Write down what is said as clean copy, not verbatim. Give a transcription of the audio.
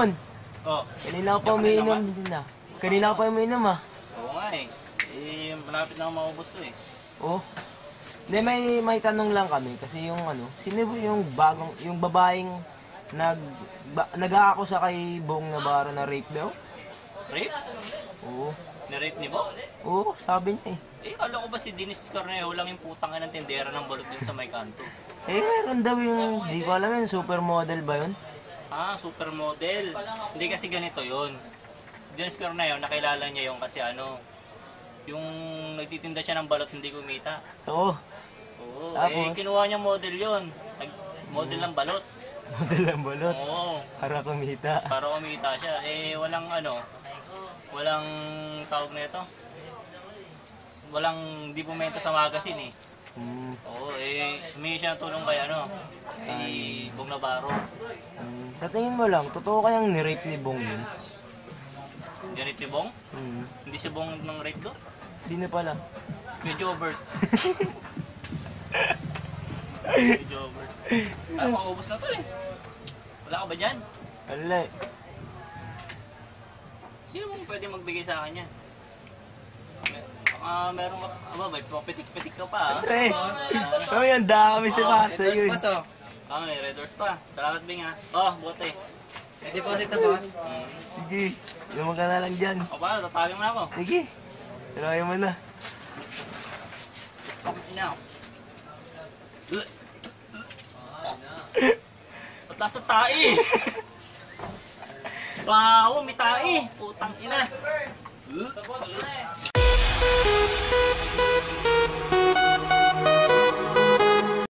Bon, Oh. kanina ko pa umiinom din na. Kanina ko pa umiinom ah. Oo nga eh. Malapit na maubos to eh. Oh. Hindi, may tanong lang kami kasi yung ano, sino ba yung yung babaeng nag-aakusa kay Bong Navarro na rape daw? Rape? Oo. Ni-rape ni Bo? Oo, sabi niya Kala ko ba si Dennis Cornejo lang yung putang ng tindera ng balot dun sa may kanto? Meron daw yung, di ko alam yun, supermodel ba yun? Supermodel. Hindi kasi ganito yun. Dennis Cornejo, nakilala niya yung kasi yung nagtitinda siya ng balot hindi kumita. Oo. Oo, Tapos, kinuha niya model yun. Model ng balot. Model ng balot? Oo. Para kumita. Para kumita siya. Walang walang tawag na ito. Walang di bumenta sa magazine eh. Oo, humingi siya ng tulong kay kay Bong Navarro. Sa tingin mo lang, totoo kayang ni-rape ni Bong yun? Ni-rape ni Bong? Hindi si Bong ng rape do? Sino pala? Medyo overt. Medyo overt. Maubos na to eh. Wala ka ba dyan? Wala eh. Sino mong pwede magbigay sa akin yan? Meron ka, may papitik-pitik ka pa Oh, yan dami si Pasa yun. May red doors pa. Salamat Bing ha. Oh, buti. May deposit na boss. Sige, lumang ka na lang dyan. O paano, tatagin mo na ako. Sige, tirayan mo na. Now. Pataas sa tae. Wow, may tae. Putang ina.